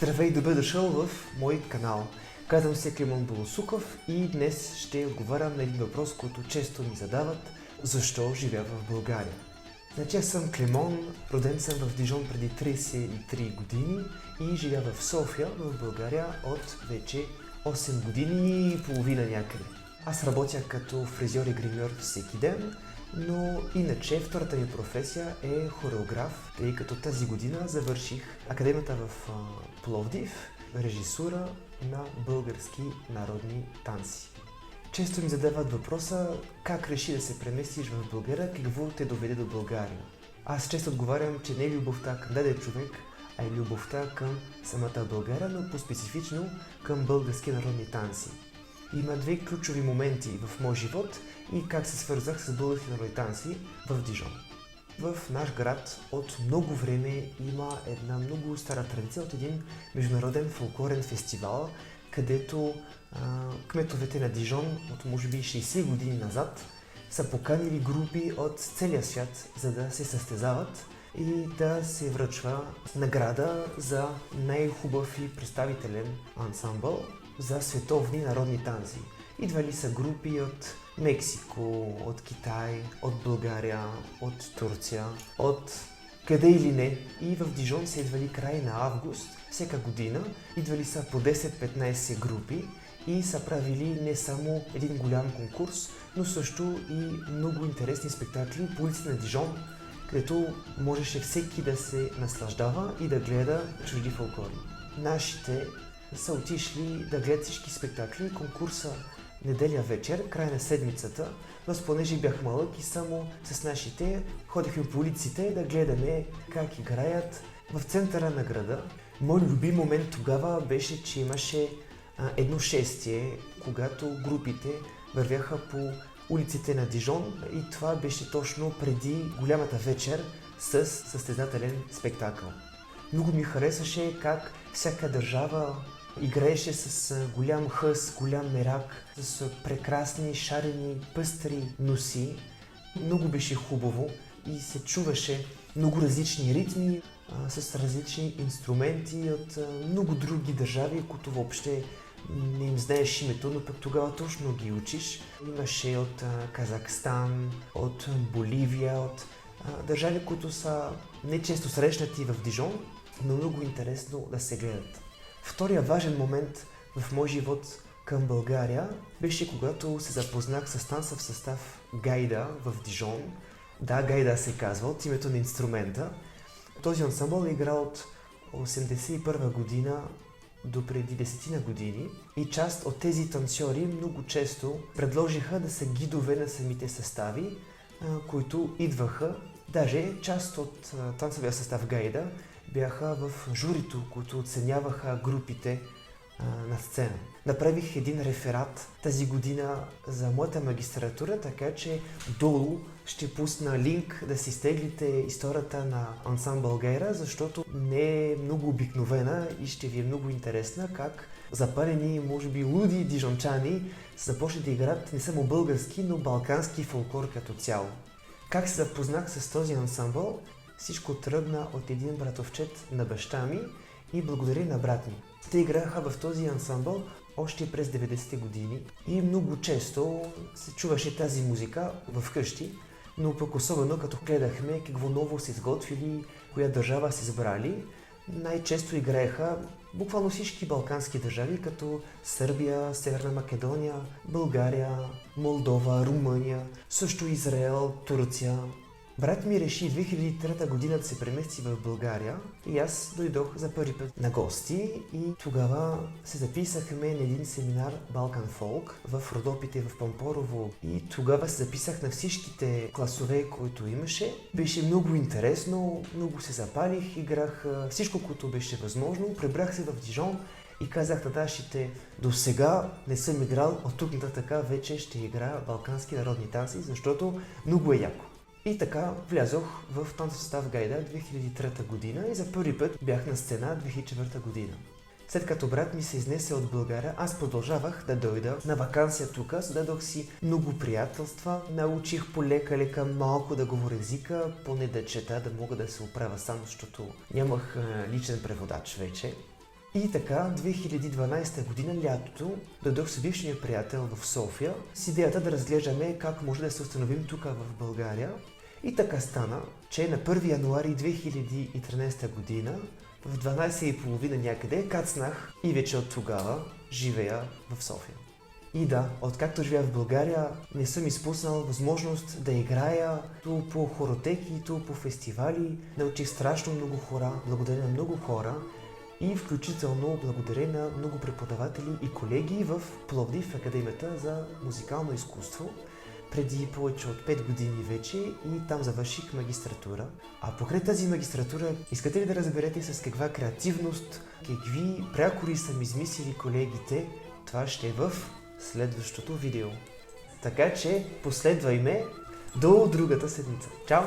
Здравей, добре дошъл в мой канал. Казвам се Климон Болосуков и днес ще отговарям на един въпрос, който често ми задават: защо живея в България? Значи аз съм Климон, роден съм в Дижон преди 33 години и живея в София, в България от вече 8 години и половина някъде. Аз работя като фризьор и гримьор всеки ден, но иначе втората ми професия е хореограф, тъй като тази година завърших академията в Пловдив, режисура на български народни танци. Често ми задават въпроса как реши да се преместиш в България, какво те доведе до България. Аз често отговарям, че не е любовта към даден човек, а е любовта към самата България, но по-специфично към български народни танци. Има две ключови моменти в моя живот и как се свързах с български народни танци в Дижон. В наш град от много време има една много стара традиция от един международен фолклорен фестивал, където кметовете на Дижон от може би 60 години назад са поканили групи от целия свят, за да се състезават и да се връчва награда за най-хубав и представителен ансамбъл за световни народни танци. Идвали са групи от Мексико, от Китай, от България, от Турция, от къде или не. И в Дижон са идвали край на август всяка година. Идвали са по 10-15 групи и са правили не само един голям конкурс, но също и много интересни спектакли по улиците на Дижон, където можеше всеки да се наслаждава и да гледа чужди фолклори. Нашите са отишли да гледат всички спектакли, конкурса неделя вечер, край на седмицата, но понеже бях малък и само с нашите ходихме по улиците да гледаме как играят в центъра на града. Мой любим момент тогава беше, че имаше едно шествие, когато групите вървяха по улиците на Дижон и това беше точно преди голямата вечер с състезателен спектакъл. Много ми харесваше как всяка държава играеше с голям хъс, голям мерак, с прекрасни, шарени, пъстри носи. Много беше хубаво и се чуваше много различни ритми, с различни инструменти от много други държави, които въобще не им знаеш името, но пък тогава точно ги учиш. Имаше от Казахстан, от Боливия, от държави, които са не често срещнати в Дижон, но много интересно да се гледат. Втория важен момент в мой живот към България беше когато се запознах с танцов състав Гайда в Дижон. Да, Гайда се казва от името на инструмента. Този ансамбъл е играл от 1981 година до преди 10 години и част от тези танцори много често предложиха да са гидове на самите състави, които идваха. Даже част от танцовия състав Гайда бяха в журито, които оценяваха групите на сцена. Направих един реферат тази година за моята магистратура, така че долу ще пусна линк да си стеглите историята на ансамбъл Гайда, защото не е много обикновена и ще ви е много интересна как запалени, може би луди дижончани започнат да играят не само български, но балкански фолклор като цяло. Как се запознах с този ансамбъл? Всичко тръгна от един братовчет на баща ми и благодаря на брат ми. Те играха в този ансамбъл още през 90-те години и много често се чуваше тази музика в къщи, но пък особено като гледахме какво ново се изготвили, коя държава се избрали, най-често играеха буквално всички балкански държави, като Сърбия, Северна Македония, България, Молдова, Румъния, също Израел, Турция. Брат ми реши 2003 година да се премести в България и аз дойдох за първи път на гости и тогава се записахме на един семинар Балкан Фолк в Родопите в Пампорово и тогава се записах на всичките класове, които имаше. Беше много интересно, много се запалих, играх всичко, което беше възможно, прибрах се в Дижон и казах на нашите: до сега не съм играл, от тук нататък вече ще играя балкански народни танци, защото много е яко. И така влязох в танцов състав Гайда 2003 година и за първи път бях на сцена 2004 година. След като брат ми се изнесе от България, аз продължавах да дойда на вакансия тук, създадох си много приятелства, научих полека-лека малко да говоря езика, поне да чета, да мога да се оправя сам, защото нямах личен преводач вече. И така, 2012 година, лятото, дойдох с бившия приятел в София с идеята да разглеждаме как може да се установим тук в България. И така стана, че на 1 януари 2013 година в 12:30 някъде кацнах и вече от тогава живея в София. И да, откакто живея в България, не съм изпуснал възможност да играя ту по хоротеки, ту по фестивали. Научих страшно много хора, благодаря на много хора и включително благодаря на много преподаватели и колеги в Пловдив, Академията за музикално изкуство. Преди повече от 5 години вече и там завърших магистратура. А покрай тази магистратура, искате ли да разберете с каква креативност, какви прякори са ми измислили колегите? Това ще е в следващото видео. Така че последвай ме до другата седмица. Чао!